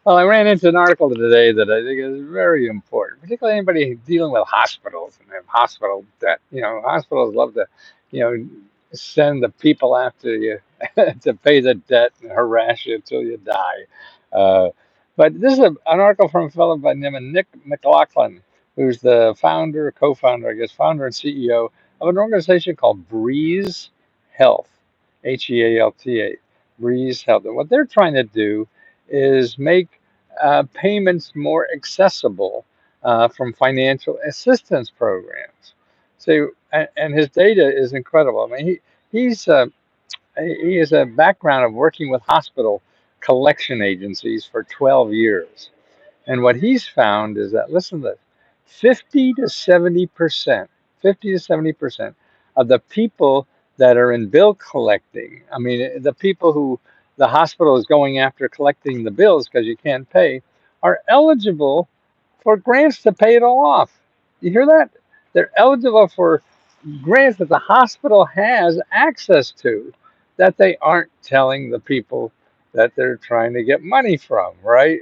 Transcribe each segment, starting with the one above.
Well, I ran into an article today that I think is very important, particularly anybody dealing with hospitals and have hospital debt. Hospitals love to, send the people after you to pay the debt and harass you until you die. Uh, but this is an article from a fellow by the name of Nick McLaughlin, who's the founder, co-founder, I guess, founder and CEO of an organization called Breeze Health, Health, Breeze Health. And what they're trying to do is make payments more accessible from financial assistance programs. So, and his data is incredible. I mean, he has a background of working with hospital collection agencies for 12 years. And what he's found is that, listen to this, 50 to 70%, 50 to 70% of the people that are in bill collecting, I mean, the people who the hospital is going after collecting the bills because you can't pay, are eligible for grants to pay it all off. You hear that? They're eligible for grants that the hospital has access to that they aren't telling the people that they're trying to get money from, right?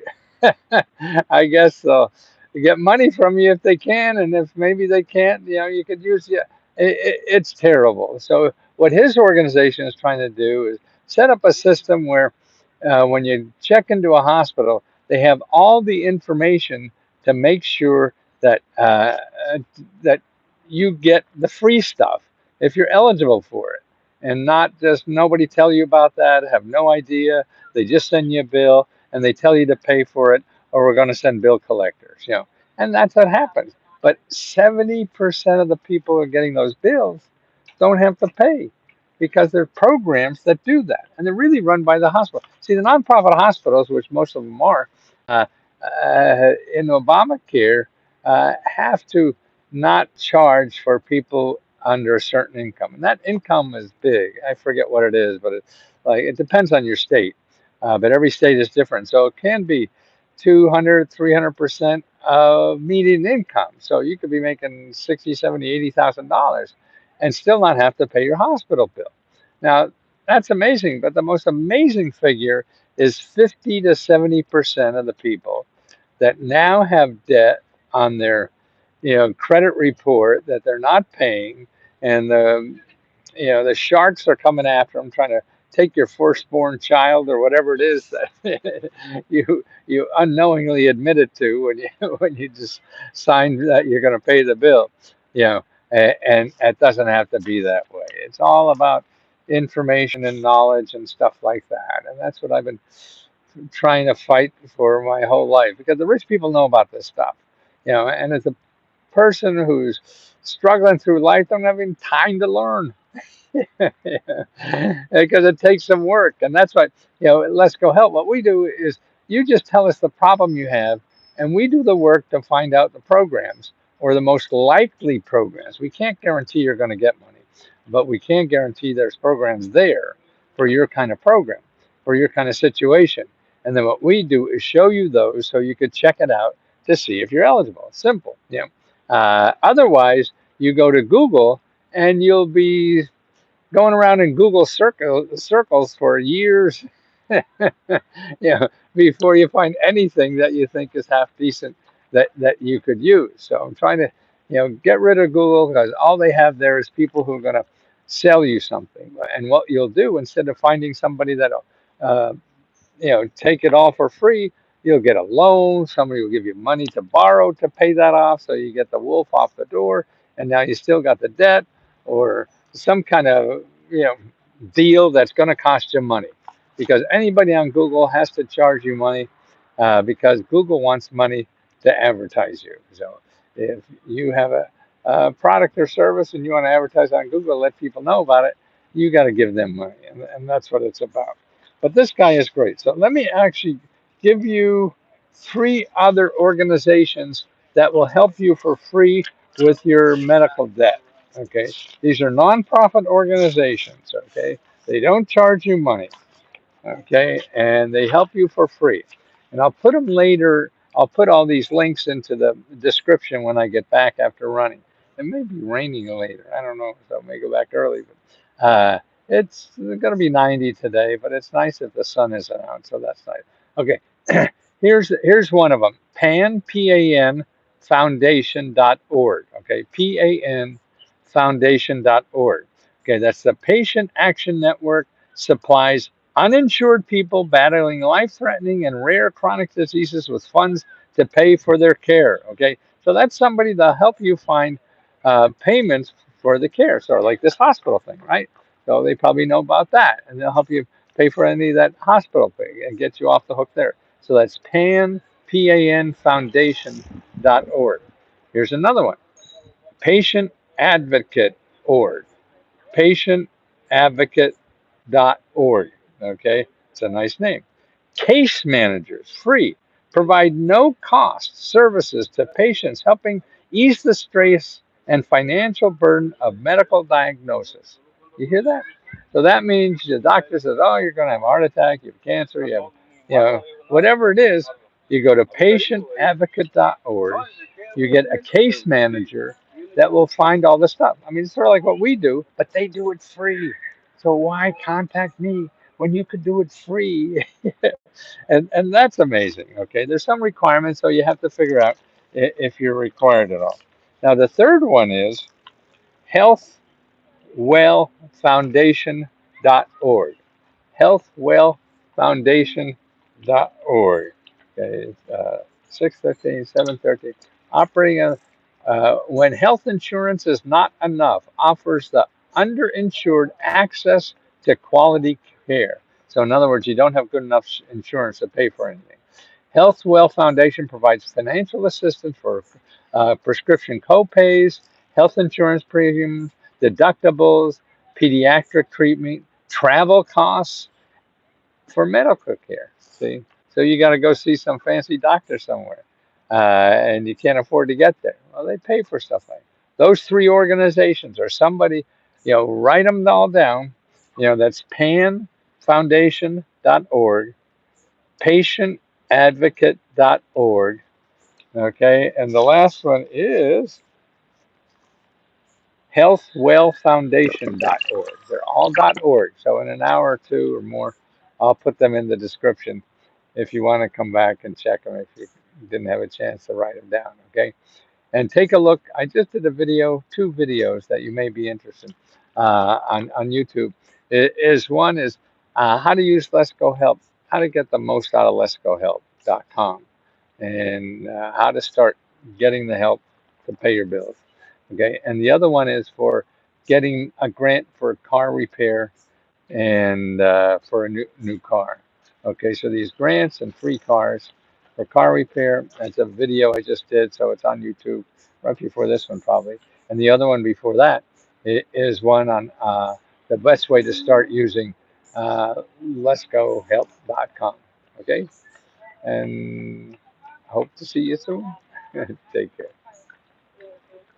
I guess they'll get money from you if they can, and if maybe they can't, you could use yeah. It's terrible. So what his organization is trying to do is set up a system where, when you check into a hospital, they have all the information to make sure that that you get the free stuff if you're eligible for it, and not just nobody tell you about that, have no idea. They just send you a bill and they tell you to pay for it, or we're going to send bill collectors, and that's what happens. But 70% of the people who are getting those bills don't have to pay because there are programs that do that, and they're really run by the hospital. See, the nonprofit hospitals, which most of them are, uh, in Obamacare, have to not charge for people under a certain income, and that income is big. I forget what it is, but it depends on your state. But every state is different, so it can be 200, 300% of median income. So you could be making 60, 70, $80,000 and still not have to pay your hospital bill. Now, that's amazing, but the most amazing figure is 50 to 70% of the people that now have debt on their credit report that they're not paying, and the sharks are coming after them, trying to take your firstborn child or whatever it is that you unknowingly admitted to when you when you just signed that you're going to pay the bill. And it doesn't have to be that way. It's all about information and knowledge and stuff like that, and that's what I've been trying to fight for my whole life, because the rich people know about this stuff. And as a person who's struggling through life, don't have any time to learn. Because it takes some work, and that's what Let's Go Help. What we do is you just tell us the problem you have, and we do the work to find out the programs, or the most likely programs. We can't guarantee you're going to get money, but we can guarantee there's programs there for your kind of program, for your kind of situation. And then what we do is show you those so you could check it out to see if you're eligible. It's simple. Otherwise, you go to Google and you'll be going around in Google circles for years, before you find anything that you think is half decent that you could use. So I'm trying to, get rid of Google, because all they have there is people who are going to sell you something. And what you'll do, instead of finding somebody that'll, uh, take it all for free, you'll get a loan. Somebody will give you money to borrow to pay that off. So you get the wolf off the door, and now you still got the debt, or some kind of, deal that's going to cost you money, because anybody on Google has to charge you money, because Google wants money to advertise you. So if you have a product or service and you want to advertise on Google, let people know about it, you got to give them money, and that's what it's about. But this guy is great. So let me actually give you three other organizations that will help you for free with your medical debt. Okay. These are nonprofit organizations. Okay. They don't charge you money. Okay. And they help you for free. And I'll put them later. I'll put all these links into the description when I get back after running. It may be raining later. I don't know. So I may go back early. But it's going to be 90 today, but it's nice if the sun isn't out. So that's nice. Okay. Here's one of them. Pan Foundation.org. Okay, PAN Foundation.org. Okay, that's the Patient Action Network, supplies uninsured people battling life-threatening and rare chronic diseases with funds to pay for their care. Okay, so that's somebody to help you find payments for the care. So like this hospital thing, right? So they probably know about that, and they'll help you pay for any of that hospital pay and get you off the hook there. So that's PAN Foundation.org. Here's another one. Patient Advocate org. Patientadvocate.org. Okay, it's a nice name. Case managers, free, provide no cost services to patients, helping ease the stress and financial burden of medical diagnosis. You hear that? So that means the doctor says, "Oh, you're going to have a heart attack, you have cancer, you have, whatever it is." You go to patientadvocate.org. You get a case manager that will find all the stuff. I mean, it's sort of like what we do, but they do it free. So why contact me when you could do it free? And that's amazing. Okay, there's some requirements, so you have to figure out if you're required at all. Now, the third one is healthwellfoundation.org. Healthwellfoundation.org. Okay, 613, 713. Operating when health insurance is not enough, offers the underinsured access to quality care. So, in other words, you don't have good enough insurance to pay for anything. Health Well Foundation provides financial assistance for prescription copays, health insurance premiums, deductibles, pediatric treatment, travel costs for medical care. See, so you got to go see some fancy doctor somewhere, and you can't afford to get there. Well, they pay for stuff like that. Those three organizations or somebody, write them all down. That's panfoundation.org, patientadvocate.org. Okay, and the last one is healthwellfoundation.org. They're all .org. So in an hour or two or more, I'll put them in the description if you want to come back and check them if you didn't have a chance to write them down. Okay, and take a look. I just did a video, two videos that you may be interested on YouTube. One is how to use Let's Go Help, how to get the most out of letsgohelp.com, and how to start getting the help to pay your bills. Okay, and the other one is for getting a grant for car repair and for a new car. Okay, so these grants and free cars for car repair. That's a video I just did, so it's on YouTube right before this one probably. And the other one before that is one on the best way to start using letsgohelp.com. Okay, and hope to see you soon. Take care.